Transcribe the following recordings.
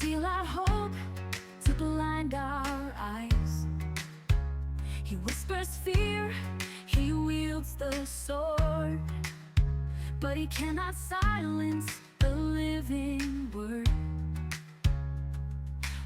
steal our hope, to blind our eyes. He whispers fear, he wields the sword, but he cannot silence the living word.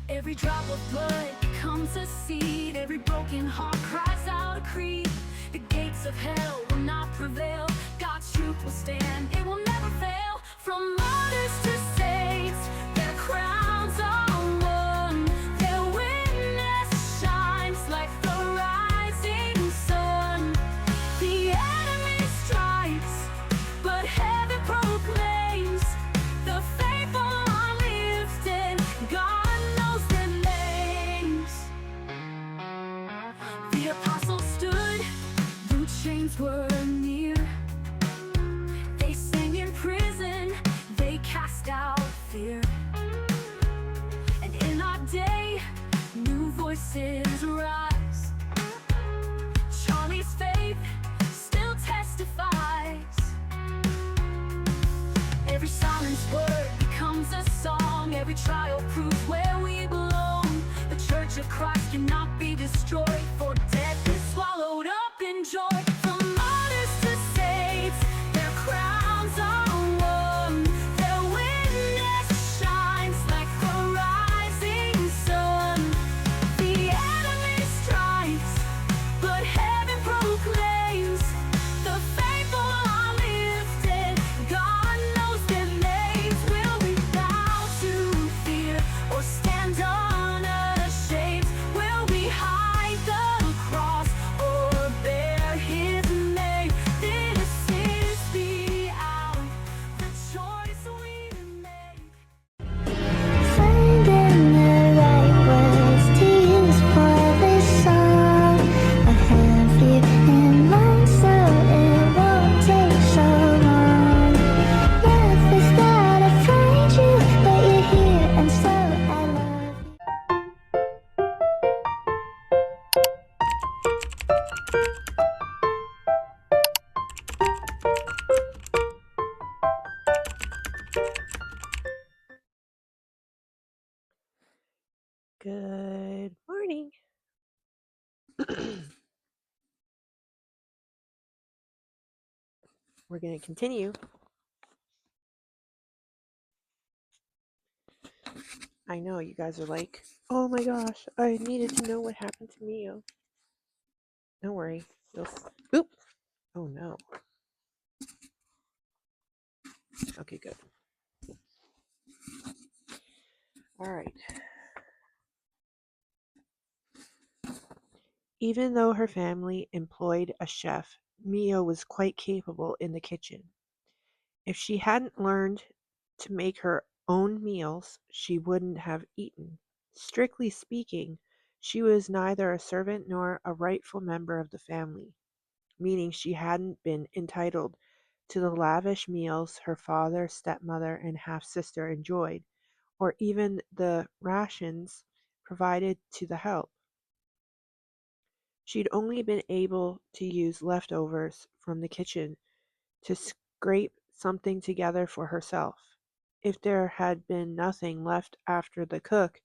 Every drop of blood becomes a seed, every broken heart cries out a creed. The gates of hell will not prevail, God's truth will stand, it will never fail. From martyrs to saints, their crowns are won, their witness shines like the rising sun. The enemy strikes, but heaven proclaims, the faithful are lifted, God knows their names. The apostles stood, though chains were near. They sang in prison, they cast out fear. And in our day, new voices rise. Charlie's faith still testifies. Every silenced word becomes a song, every trial proves where we belong. The Church of Christ cannot be destroyed, for death is swallowed up in joy. From martyrs to saints, their crowns are won, their witness shines like the rising sun. The enemy strikes, but heaven proclaims, the faithful are lifted, God knows their names. Will we bow to fear or stand unashamed? Will we hide the cross or bear his name? This is the hour, the choice we make. Finding the right words to use for this song. I have you in mind, so it won't take so long. Love is that I find you, but you're here, and so I love you. Good morning. We're going to continue. I know you guys are like, oh my gosh, I needed to know what happened to Mio. Don't worry. Oop. Oh no. Okay, good. All right. Even though her family employed a chef, Mio was quite capable in the kitchen. If she hadn't learned to make her own meals, she wouldn't have eaten. Strictly speaking, she was neither a servant nor a rightful member of the family, meaning she hadn't been entitled to the lavish meals her father, stepmother, and half-sister enjoyed, or even the rations provided to the help. She'd only been able to use leftovers from the kitchen to scrape something together for herself. If there had been nothing left after the cook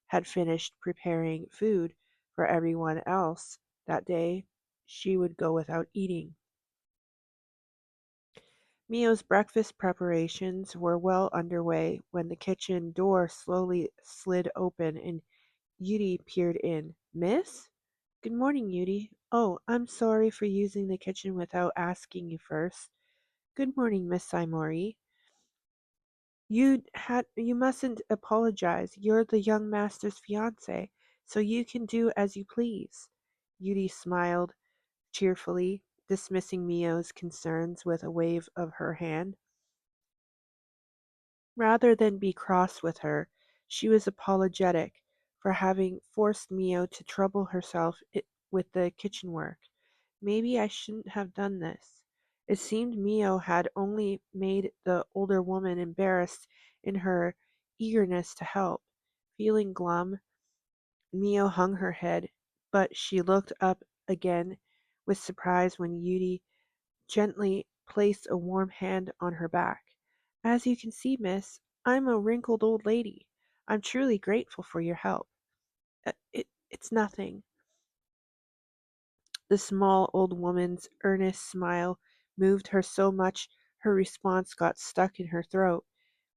had finished preparing food for everyone else that day, she would go without eating. Mio's breakfast preparations were well underway when the kitchen door slowly slid open and Yudi peered in. Miss? Good morning, Yudi. Oh, I'm sorry for using the kitchen without asking you first. Good morning, Miss Saimori. You mustn't apologize. You're the young master's fiancé, so you can do as you please. Yudi smiled cheerfully, dismissing Mio's concerns with a wave of her hand. Rather than be cross with her, she was apologetic for having forced Mio to trouble herself with the kitchen work. Maybe I shouldn't have done this. It seemed Mio had only made the older woman embarrassed in her eagerness to help. Feeling glum, Mio hung her head, but she looked up again with surprise when Yudi gently placed a warm hand on her back. As you can see, miss, I'm a wrinkled old lady. I'm truly grateful for your help. It's nothing. The small old woman's earnest smile moved her so much her response got stuck in her throat.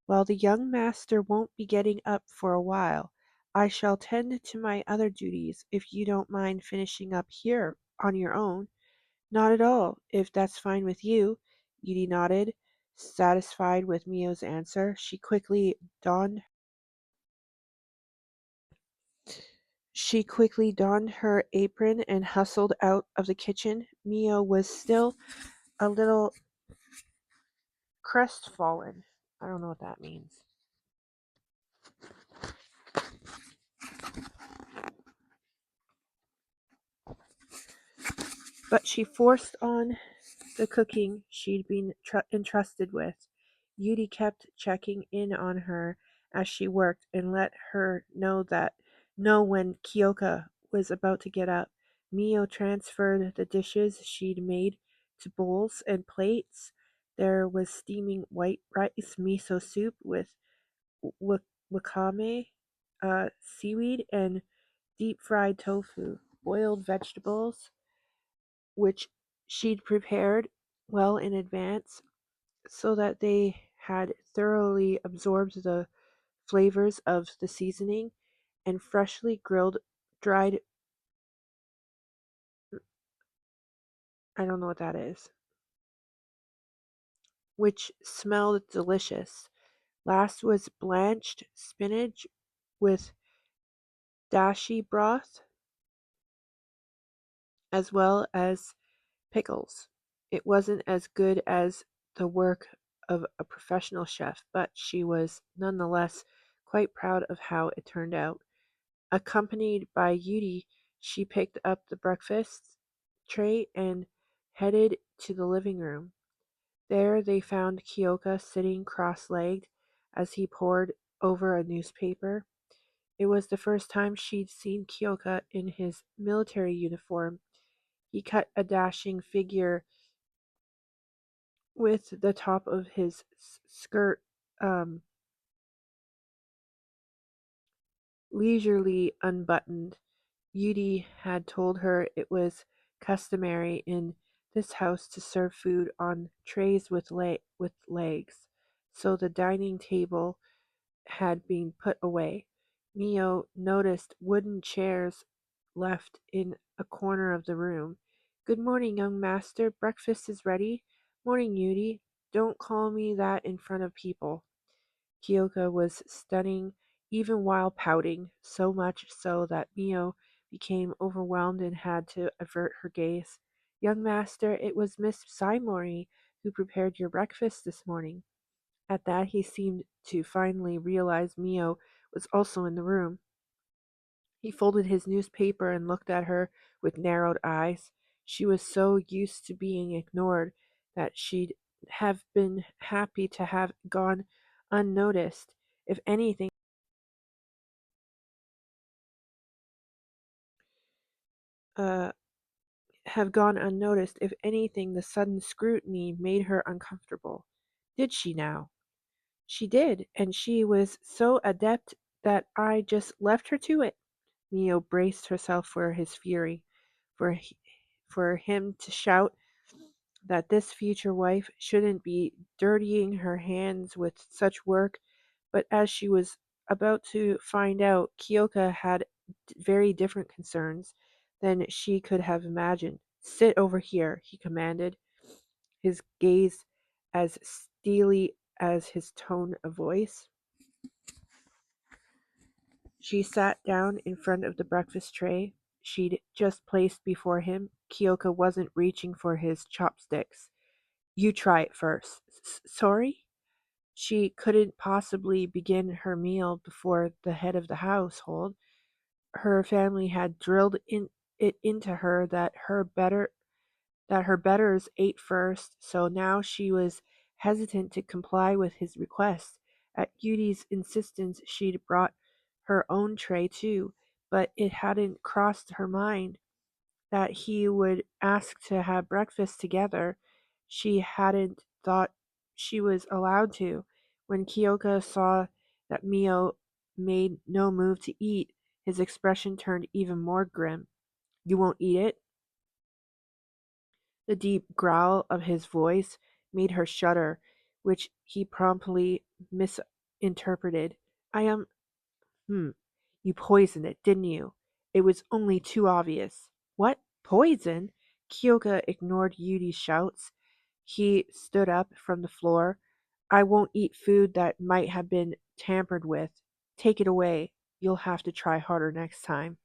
Well, the young master won't be getting up for a while. I shall tend to my other duties if you don't mind finishing up here on your own. Not at all, if that's fine with you. Edie nodded, satisfied with Mio's answer. She quickly donned her apron and hustled out of the kitchen. Mio was still a little crestfallen. I don't know what that means. But she forced on the cooking she'd been entrusted with. Yudi kept checking in on her as she worked and let her know when Kyoka was about to get up. Mio transferred the dishes she'd made to bowls and plates. There was steaming white rice miso soup with wakame, seaweed, and deep fried tofu, boiled vegetables, which she'd prepared well in advance so that they had thoroughly absorbed the flavors of the seasoning, and freshly grilled dried, I don't know what that is, which smelled delicious. Last was blanched spinach with dashi broth as well as pickles. It wasn't as good as the work of a professional chef, but she was nonetheless quite proud of how it turned out. Accompanied by Yudi, she picked up the breakfast tray and headed to the living room. There they found Kyoka sitting cross-legged as he pored over a newspaper. It was the first time she'd seen Kyoka in his military uniform. He cut a dashing figure with the top of his skirt leisurely unbuttoned. Yudi had told her it was customary in this house to serve food on trays with legs, so the dining table had been put away. Mio noticed wooden chairs left in a corner of the room. Good morning, young master. Breakfast is ready. Morning, Yudi. Don't call me that in front of people. Kyoka was stunning even while pouting, so much so that Mio became overwhelmed and had to avert her gaze. Young master, it was Miss Saimori who prepared your breakfast this morning. At that he seemed to finally realize Mio was also in the room. He folded his newspaper and looked at her with narrowed eyes. She was so used to being ignored that she'd have been happy to have gone unnoticed. If anything, uh, the sudden scrutiny made her uncomfortable. Did she now? She did, and she was so adept that I just left her to it. Mio braced herself for his fury, for he, for him to shout that this future wife shouldn't be dirtying her hands with such work, but as she was about to find out, Kyoka had very different concerns than she could have imagined. Sit over here, he commanded, his gaze as steely as his tone of voice. She sat down in front of the breakfast tray she'd just placed before him. Kyoka wasn't reaching for his chopsticks. You try it first. Sorry? She couldn't possibly begin her meal before the head of the household. Her family had drilled it into her that her betters ate first, so now she was hesitant to comply with his request. At Yudi's insistence, she'd brought her own tray too, but it hadn't crossed her mind that he would ask to have breakfast together. She hadn't thought she was allowed to. When Kyoka saw that Mio made no move to eat, his expression turned even more grim. You won't eat it? The deep growl of his voice made her shudder, which he promptly misinterpreted. I am. You poisoned it, didn't you? It was only too obvious. What? Poison? Kyoka ignored Yudi's shouts. He stood up from the floor. I won't eat food that might have been tampered with. Take it away. You'll have to try harder next time.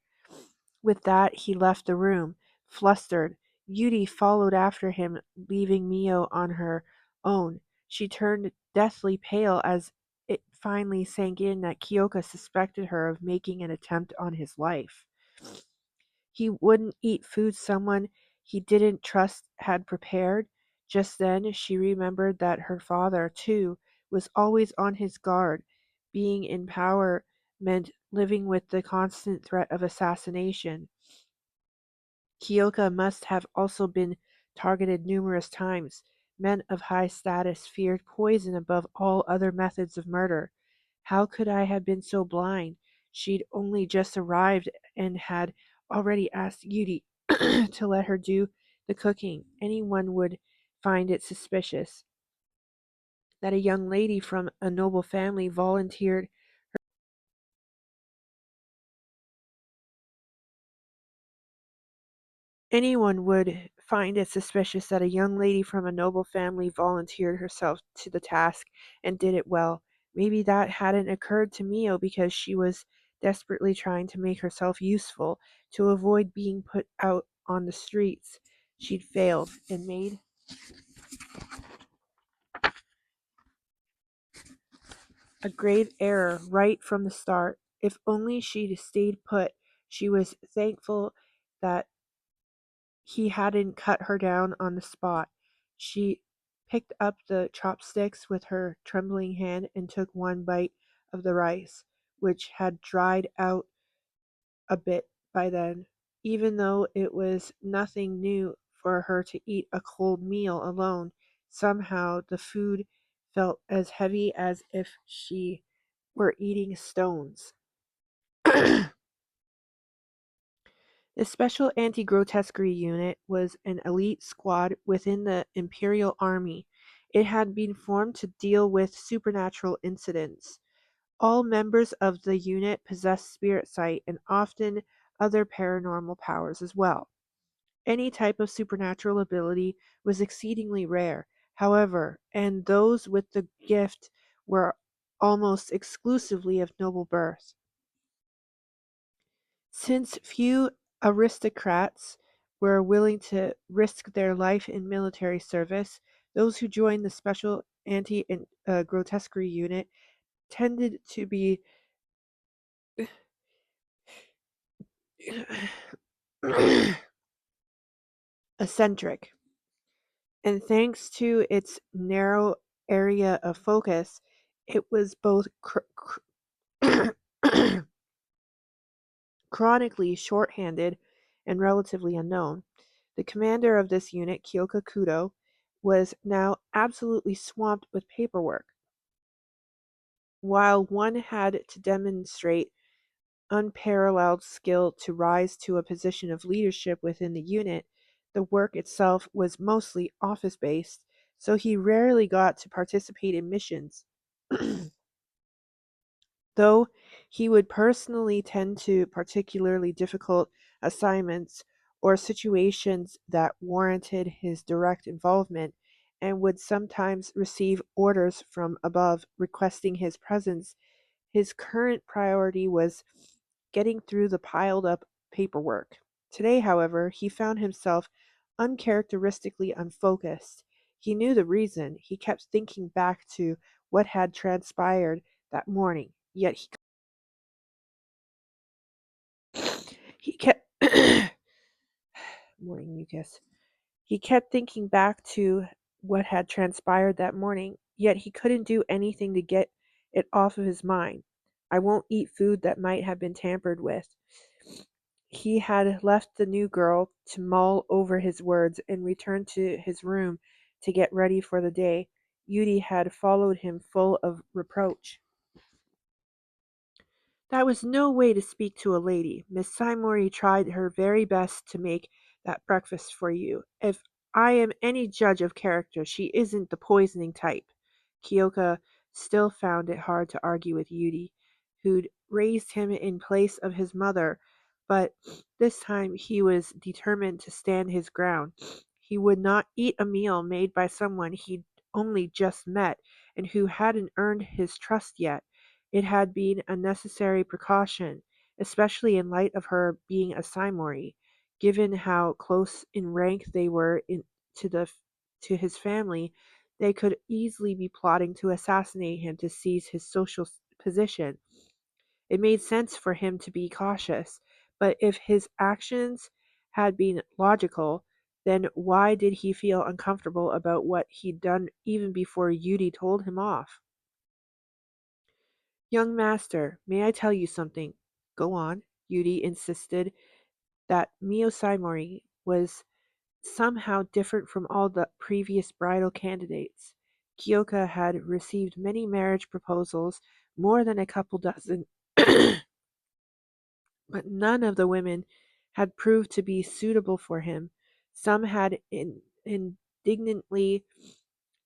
With that, he left the room, flustered. Yudi followed after him, leaving Mio on her own. She turned deathly pale as it finally sank in that Kyoka suspected her of making an attempt on his life. He wouldn't eat food someone he didn't trust had prepared. Just then she remembered that her father, too, was always on his guard. Being in power meant living with the constant threat of assassination. Kyoka must have also been targeted numerous times. Men of high status feared poison above all other methods of murder. How could I have been so blind? She'd only just arrived and had already asked Yudi to let her do the cooking. Anyone would find it suspicious that a young lady from a noble family volunteered. Anyone would find it suspicious that a young lady from a noble family volunteered herself to the task and did it well. Maybe that hadn't occurred to Mio because she was desperately trying to make herself useful to avoid being put out on the streets. She'd failed and made a grave error right from the start. If only she'd stayed put. She was thankful that he hadn't cut her down on the spot. She picked up the chopsticks with her trembling hand and took one bite of the rice, which had dried out a bit by then. Even though it was nothing new for her to eat a cold meal alone, somehow the food felt as heavy as if she were eating stones. The Special Anti-Grotesquerie Unit was an elite squad within the Imperial Army. It had been formed to deal with supernatural incidents. All members of the unit possessed spirit sight and often other paranormal powers as well. Any type of supernatural ability was exceedingly rare, however, and those with the gift were almost exclusively of noble birth. Since few aristocrats were willing to risk their life in military service, those who joined the Special Anti-Grotesquerie Unit tended to be eccentric, and thanks to its narrow area of focus, it was both chronically short-handed and relatively unknown. The commander of this unit, Kyoka Kudo, was now absolutely swamped with paperwork. While one had to demonstrate unparalleled skill to rise to a position of leadership within the unit, the work itself was mostly office-based, so he rarely got to participate in missions. Though he would personally tend to particularly difficult assignments or situations that warranted his direct involvement, and would sometimes receive orders from above requesting his presence, his current priority was getting through the piled up paperwork. Today, however, he found himself uncharacteristically unfocused. He knew the reason. He kept thinking back to what had transpired that morning, yet he kept morning mucus. He kept thinking back to what had transpired that morning, yet he couldn't do anything to get it off of his mind. I won't eat food that might have been tampered with. He had left the new girl to mull over his words and returned to his room to get ready for the day. Yudi had followed him full of reproach. That was no way to speak to a lady. Miss Seymour tried her very best to make that breakfast for you. If I am any judge of character, she isn't the poisoning type. Kyoka still found it hard to argue with Yudi, who'd raised him in place of his mother, but this time he was determined to stand his ground. He would not eat a meal made by someone he'd only just met and who hadn't earned his trust yet. It had been a necessary precaution, especially in light of her being a Seymour, given how close in rank they were to the to his family. They could easily be plotting to assassinate him to seize his social position. It made sense for him to be cautious, but if his actions had been logical, then why did he feel uncomfortable about what he'd done even before Yudi told him off? Young master, may I tell you something? Go on. Yudi insisted that Mio Saimori was somehow different from all the previous bridal candidates. Kyoka had received many marriage proposals, more than a couple dozen, but none of the women had proved to be suitable for him. Some had indignantly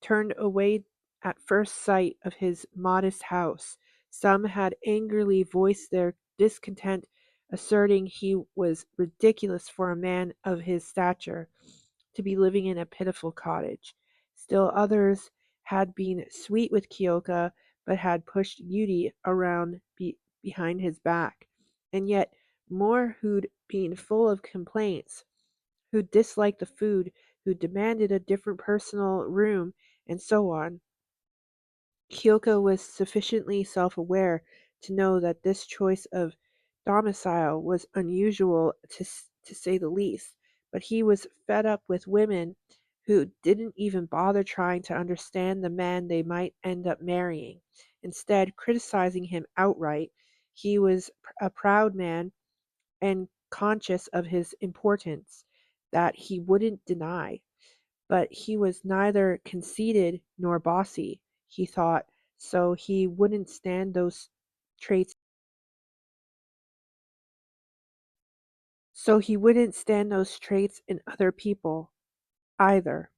turned away at first sight of his modest house. Some had angrily voiced their discontent, asserting he was ridiculous for a man of his stature to be living in a pitiful cottage. Still others had been sweet with Kyoka, but had pushed Yudi around behind his back. And yet more who'd been full of complaints, who disliked the food, who demanded a different personal room, and so on. Kyoko was sufficiently self aware to know that this choice of domicile was unusual to say the least, but he was fed up with women who didn't even bother trying to understand the man they might end up marrying. Instead, criticizing him outright, he was a proud man and conscious of his importance that he wouldn't deny. But he was neither conceited nor bossy, he thought, so he wouldn't stand those traits in other people either.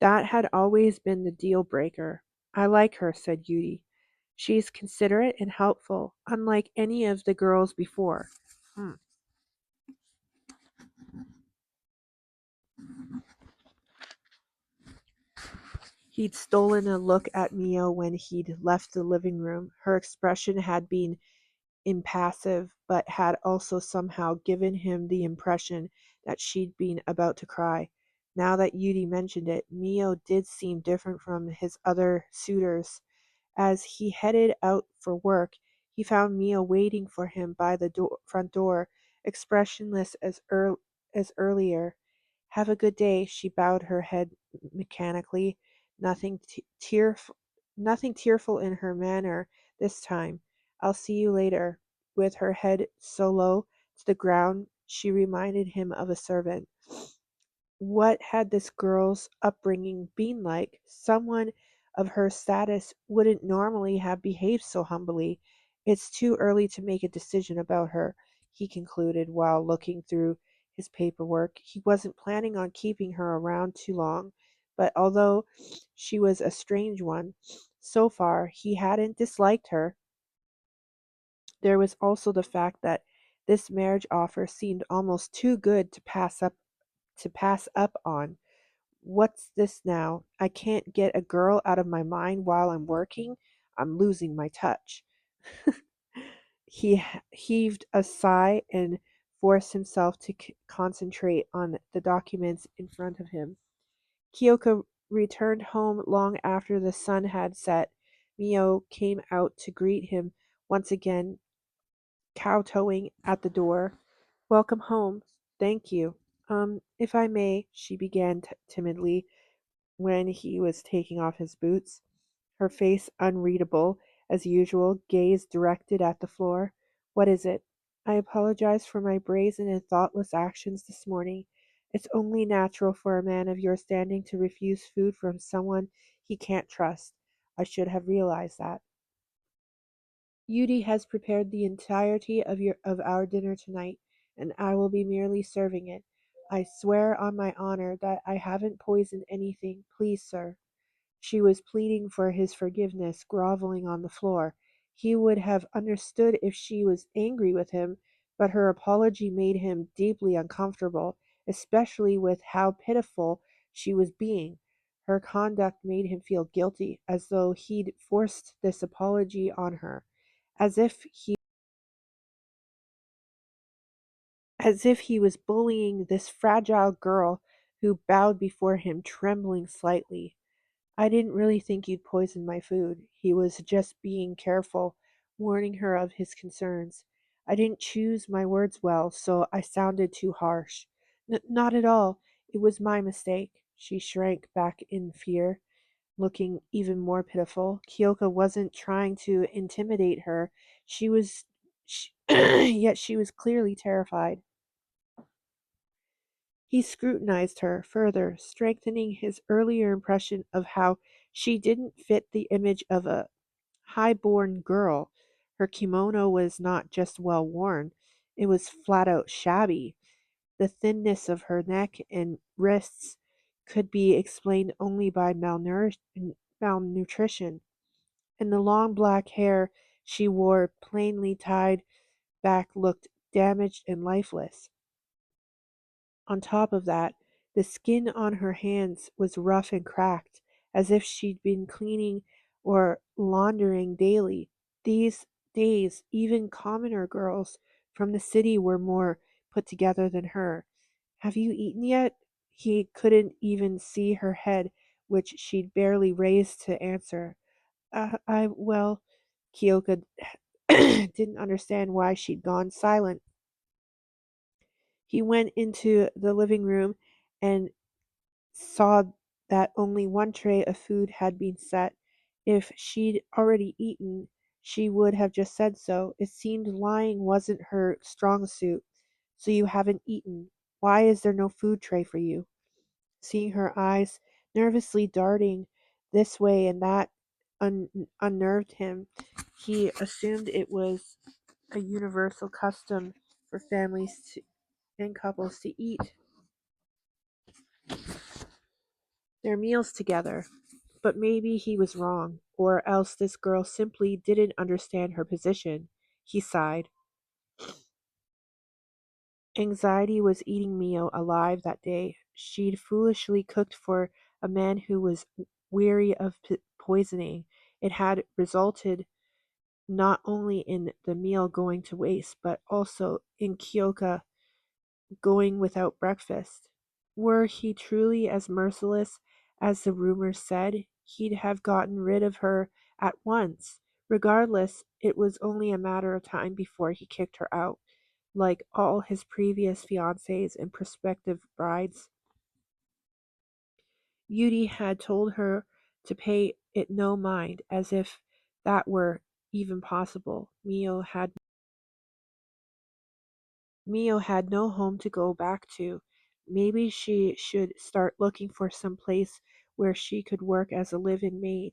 That had always been the deal breaker. I like her, said Yudi. She's considerate and helpful, unlike any of the girls before. Hmm. He'd stolen a look at Mio when he'd left the living room. Her expression had been impassive, but had also somehow given him the impression that she'd been about to cry. Now that Yudi mentioned it, Mio did seem different from his other suitors. As he headed out for work, he found Mio waiting for him by the front door, expressionless as earlier. Have a good day, she bowed her head mechanically, nothing nothing tearful in her manner this time. I'll see you later. With her head so low to the ground, she reminded him of a servant. What had this girl's upbringing been like? Someone of her status wouldn't normally have behaved so humbly. It's too early to make a decision about her, he concluded while looking through his paperwork. He wasn't planning on keeping her around too long, but although she was a strange one, so far he hadn't disliked her. There was also the fact that this marriage offer seemed almost too good to pass up on. What's this now? I can't get a girl out of my mind while I'm working. I'm losing my touch. He heaved a sigh and forced himself to concentrate on the documents in front of him. Kyoko returned home long after the sun had set. Mio came out to greet him once again, kowtowing at the door. Welcome home. Thank you. If I may, she began timidly when he was taking off his boots, her face unreadable as usual, gaze directed at the floor. What is it? I apologize for my brazen and thoughtless actions this morning. It's only natural for a man of your standing to refuse food from someone he can't trust. I should have realized that. Yudi has prepared the entirety of our dinner tonight, and I will be merely serving it. I swear on my honor that I haven't poisoned anything. Please, sir. She was pleading for his forgiveness, groveling on the floor. He would have understood if she was angry with him, but her apology made him deeply uncomfortable, especially with how pitiful she was being. Her conduct made him feel guilty, as though he'd forced this apology on her, as if he as if he was bullying this fragile girl who bowed before him, trembling slightly. I didn't really think you'd poison my food. He was just being careful, warning her of his concerns. I didn't choose my words well, so I sounded too harsh. Not at all. It was my mistake. She shrank back in fear, looking even more pitiful. Kyoka wasn't trying to intimidate her. Yet she was clearly terrified. He scrutinized her further, strengthening his earlier impression of how she didn't fit the image of a high-born girl. Her kimono was not just well worn, it was flat out shabby. The thinness of her neck and wrists could be explained only by malnutrition, and the long black hair she wore, plainly tied back, looked damaged and lifeless. On top of that, the skin on her hands was rough and cracked, as if she'd been cleaning or laundering daily. These days, even commoner girls from the city were more put together than her. Have you eaten yet? He couldn't even see her head, which she'd barely raised to answer. Well, Kyoka didn't understand why she'd gone silent. He went into the living room and saw that only one tray of food had been set. If she'd already eaten, she would have just said so. It seemed lying wasn't her strong suit. So you haven't eaten. Why is there no food tray for you? Seeing her eyes nervously darting this way and that unnerved him. He assumed it was a universal custom for and couples to eat their meals together. But maybe he was wrong, or else this girl simply didn't understand her position. He sighed. Anxiety was eating Mio alive that day. She'd foolishly cooked for a man who was weary of poisoning. It had resulted not only in the meal going to waste, but also in Kyoka going without breakfast. Were he truly as merciless as the rumors said, he'd have gotten rid of her at once. Regardless, it was only a matter of time before he kicked her out, like all his previous fiancées and prospective brides. Yudi had told her to pay it no mind, as if that were even possible. Mio had no home to go back to. Maybe she should start looking for some place where she could work as a live-in maid.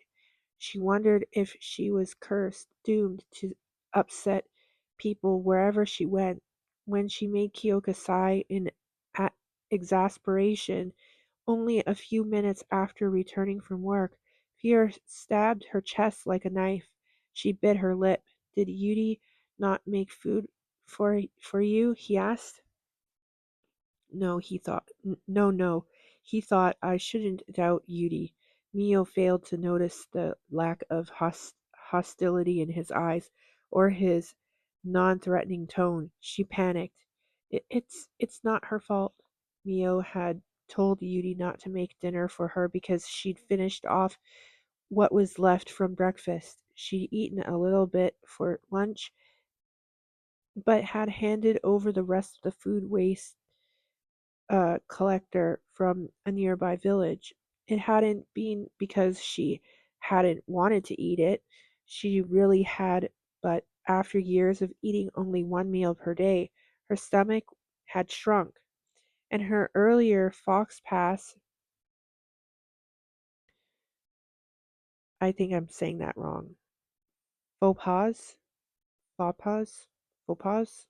She wondered if she was cursed, doomed to upset people wherever she went. When she made Kyoka sigh in a- exasperation, only a few minutes after returning from work, fear stabbed her chest like a knife. She bit her lip. Did Yudi not make food for you? He asked. No, he thought. No, no. He thought I shouldn't doubt Yudi. Mio failed to notice the lack of hostility in his eyes or his non-threatening tone. She panicked. It's not her fault. Mio had told Yudi not to make dinner for her because she'd finished off what was left from breakfast. She'd eaten a little bit for lunch, but had handed over the rest of the food waste collector from a nearby village. It hadn't been because she hadn't wanted to eat it. She really had, but after years of eating only one meal per day, her stomach had shrunk, and her earlier fox pass, I think I'm saying that wrong. Faux pas? faux pas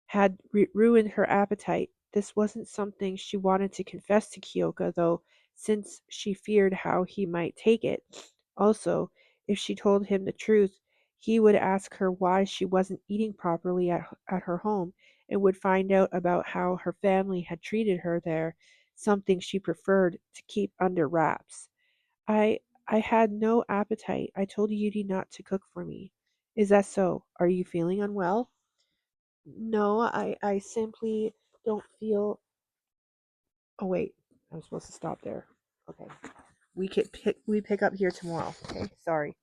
had ruined her appetite. This wasn't something she wanted to confess to Kyoka, though, since she feared how he might take it. Also, if she told him the truth, he would ask her why she wasn't eating properly at her home and would find out about how her family had treated her there, something she preferred to keep under wraps. I I had no appetite. I told Yudi not to cook for me. Is that so? Are you feeling unwell? No, I simply don't feel. Oh wait, I'm supposed to stop there. Okay, we pick up here tomorrow. Okay, sorry.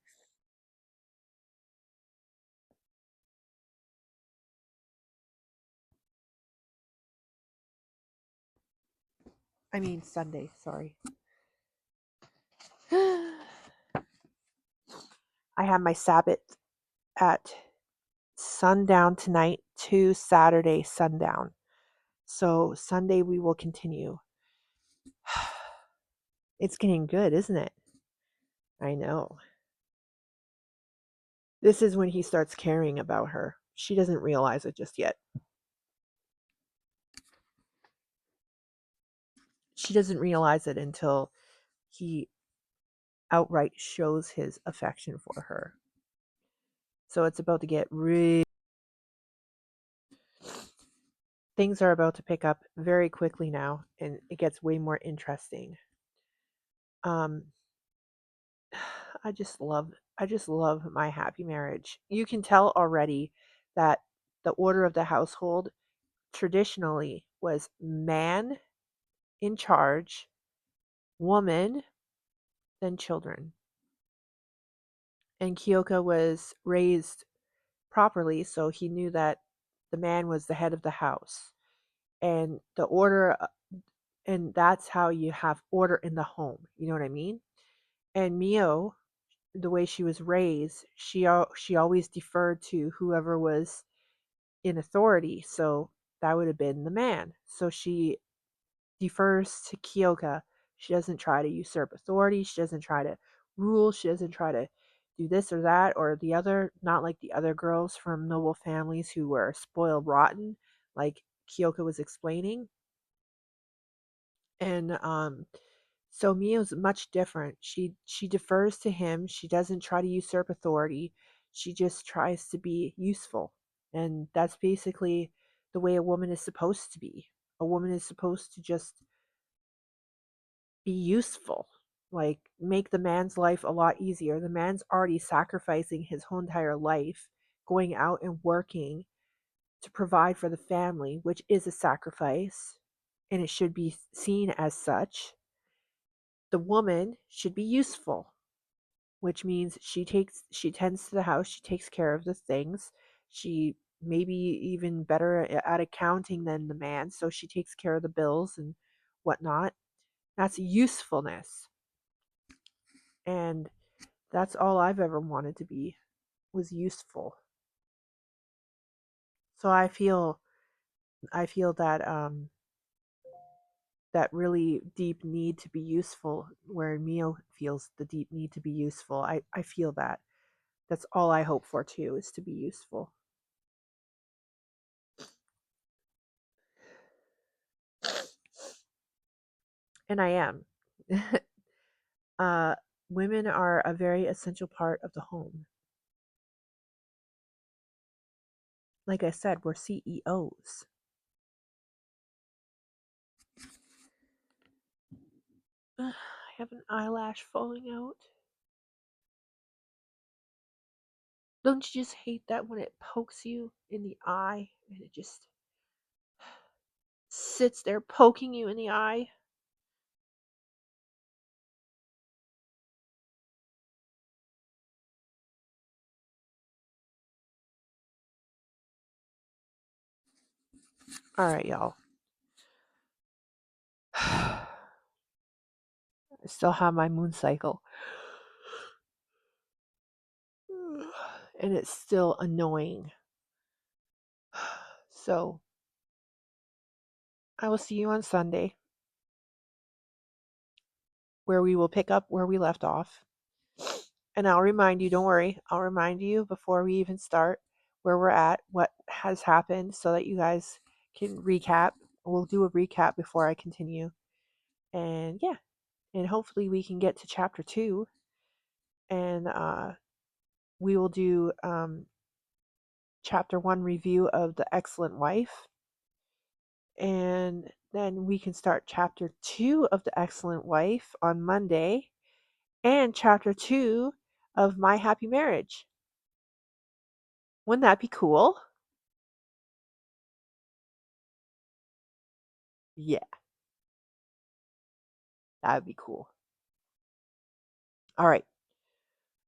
I mean Sunday. Sorry. I have my Sabbath at sundown tonight to Saturday sundown. So Sunday we will continue. It's getting good, isn't it? I know. This is when he starts caring about her. She doesn't realize it just yet. She doesn't realize it until he outright shows his affection for her. So it's about to get really. Things are about to pick up very quickly now, and it gets way more interesting. Um, I just love my happy marriage. You can tell already that the order of the household traditionally was man in charge, woman, then children. And Kyoka was raised properly, so he knew that the man was the head of the house. And the order, and that's how you have order in the home. You know what I mean? And Mio, the way she was raised, she always deferred to whoever was in authority. So that would have been the man. So she defers to Kyoka. She doesn't try to usurp authority. She doesn't try to rule. She doesn't try to do this or that or the other, not like the other girls from noble families who were spoiled rotten, like Kyoka was explaining. And so Mio's much different. She defers to him. She doesn't try to usurp authority. She just tries to be useful. And that's basically the way a woman is supposed to be. A woman is supposed to just be useful. Like make the man's life a lot easier. The man's already sacrificing his whole entire life, going out and working to provide for the family, which is a sacrifice, and it should be seen as such. The woman should be useful, which means she tends to the house, she takes care of the things. She maybe even better at accounting than the man, so she takes care of the bills and whatnot. That's usefulness. And that's all I've ever wanted to be, was useful. So I feel that that really deep need to be useful, where Mio feels the deep need to be useful. I feel that. That's all I hope for too, is to be useful. And I am. uh, Women are a very essential part of the home. Like I said, we're CEOs. I have an eyelash falling out. Don't you just hate that when it pokes you in the eye and it just sits there poking you in the eye? All right, y'all. I still have my moon cycle. And it's still annoying. So, I will see you on Sunday, where we will pick up where we left off. And I'll remind you, don't worry, I'll remind you before we even start. where we're at, what has happened, so that you guys can recap. We'll do a recap before I continue. And yeah, and hopefully we can get to chapter 2, and we will do chapter 1 review of The Excellent Wife, and then we can start chapter 2 of The Excellent Wife on Monday, and chapter 2 of My Happy Marriage. Wouldn't that be cool? Yeah, that'd be cool. All right.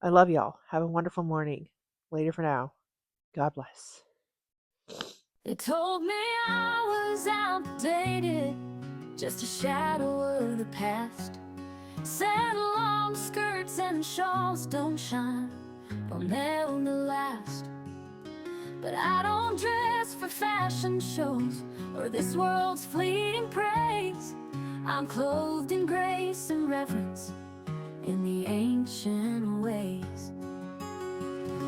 I love y'all. Have a wonderful morning. Later for now. God bless. They told me I was outdated, just a shadow of the past. Said long skirts and shawls don't shine, don't never last. But I don't dress for fashion shows or this world's fleeting praise. I'm clothed in grace and reverence in the ancient ways.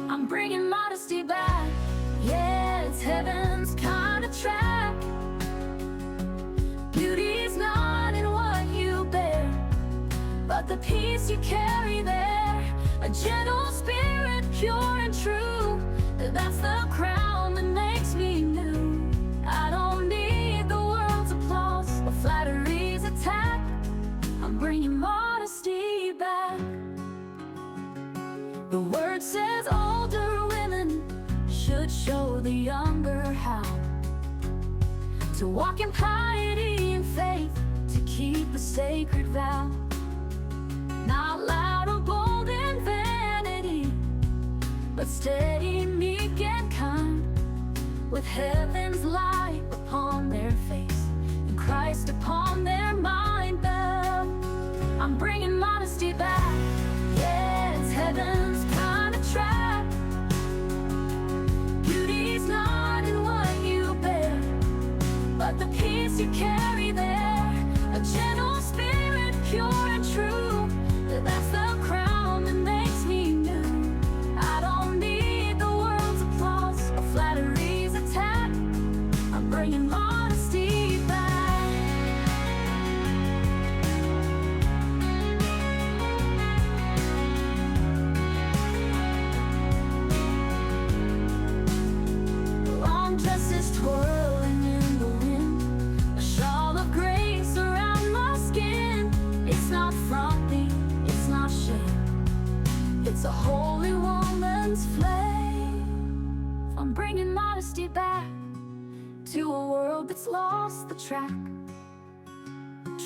I'm bringing modesty back. Yeah, it's heaven's kind of track. Beauty's not in what you bear, but the peace you carry there. A gentle spirit, pure and true. That's the crown that makes me new. I don't need the world's applause or flattery's attack. I'm bringing modesty back. The word says older women should show the younger how to walk in piety and faith, to keep a sacred vow. Not loud or bold in vanity, but steady, meek and kind, with heaven's light upon their face and Christ upon their mind. I'm bringing modesty back. Yeah, it's heaven's kind of track. Beauty's not in what you bear, but the peace you carry there. A gentle spirit, pure and true. That's the crown that makes me new. I don't need the world's applause or flattery's attack. I'm bringing modesty back. Long dresses twirling in the wind, a shawl of grace around my skin. It's not frumpy, it's not shame, it's a holy woman's flame. I'm bringing modesty back to a world that's lost the track.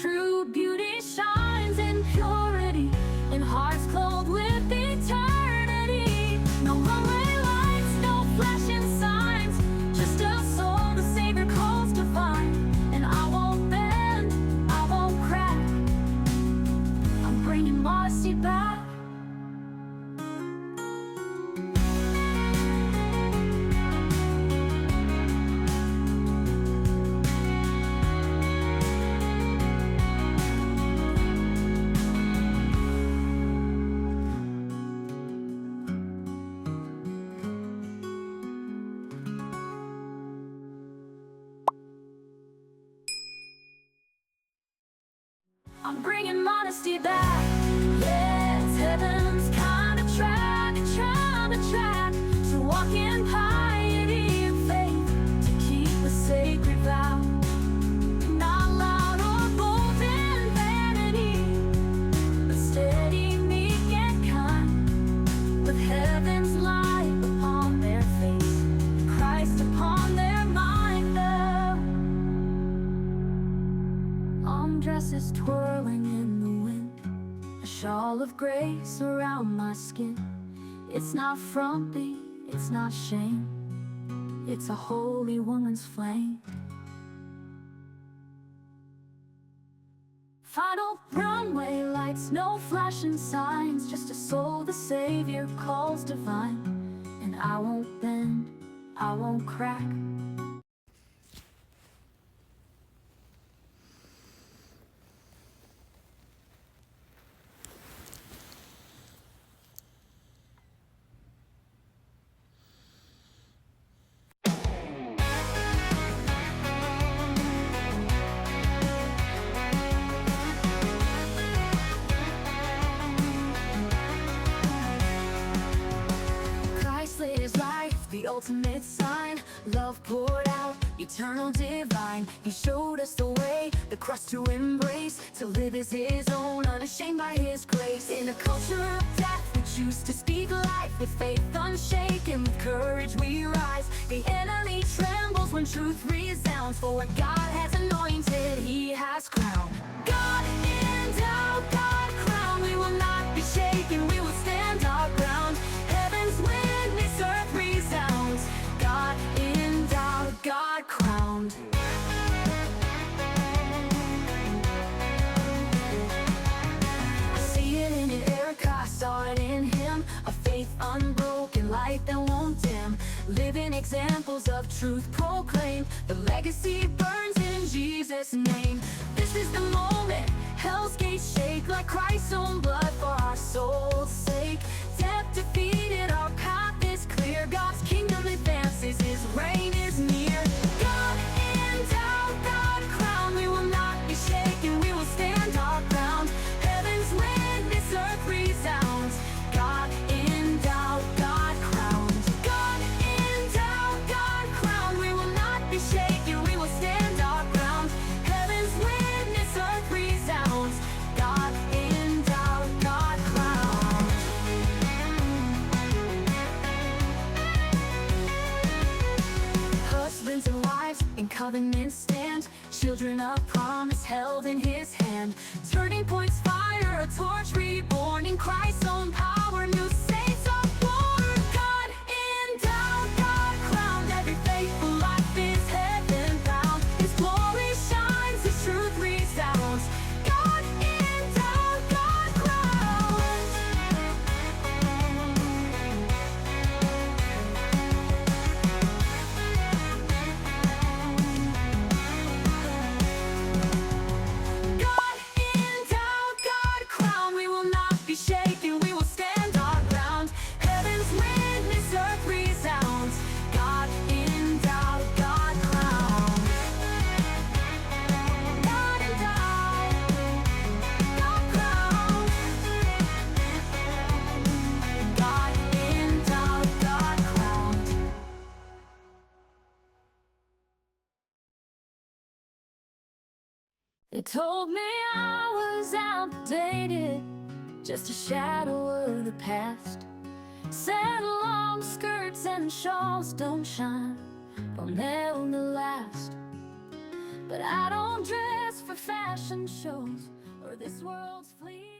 True beauty shines in purity, in hearts clothed with eternity. No runway lights, no flashing signs, just a soul the Savior calls divine. And I won't bend, I won't crack. I'm bringing modesty back. I'm bringing modesty back. Yeah, it's heaven's kind of track, trying to track, to walk in piety and faith, to keep a sacred vow. Not loud or bold in vanity, but steady, meek and kind, with heaven's light upon their face, Christ upon their mind. Long dresses twirling in the wind, a shawl of grace around my skin. It's not frumpy, it's not shame, it's a holy woman's flame. Final runway lights, no flashing signs, just a soul the Savior calls divine. And I won't bend, I won't crack. love poured out, eternal divine. He showed us the way, the cross to embrace, to live as his own, unashamed by his grace. In a culture of death, we choose to speak life with faith unshaken. With courage we rise. The enemy trembles when truth resounds. For what God has anointed, he has crowned. God endowed, God crowned. We will not be shaken, we will stand our ground. Heaven's witness, earth resounds. God endowed, God crowned. I see it in Erica, I saw it in him. A faith unbroken, light that won't dim. Living examples of truth proclaimed. The legacy burns in Jesus' name. This is the moment, hell's gates shake like Christ's own blood for our soul's sake. Death defeated, our path is clear. God's kingdom advances, his reign is near. God endowed, God crowned. We will not be shaken, we will stand our ground. Heaven's witness, earth resounds. God endowed, God crowned. God endowed, God crowned. We will not be shaken, we will stand our ground. Heaven's witness, earth resounds. God endowed, God crowned. Husbands and wives in covenant stand. Children of promise held in his hand. Turning points fire, a torch reborn in Christ's own power. New saints are born. God endowed, God crowned. Every faithful life is heaven bound. His glory shines, his truth resounds. God endowed, God crowned. God endowed, God crowned. We will not be shaken, we will stand our ground. Heaven's witness, earth resounds. God endowed, God crowned. God endowed, God crowned. God endowed, God crowned. They told me I was outdated, just a shadow of the past. Said long skirts and shawls don't shine, they'll never last. But I don't dress for fashion shows or this world's fleeting.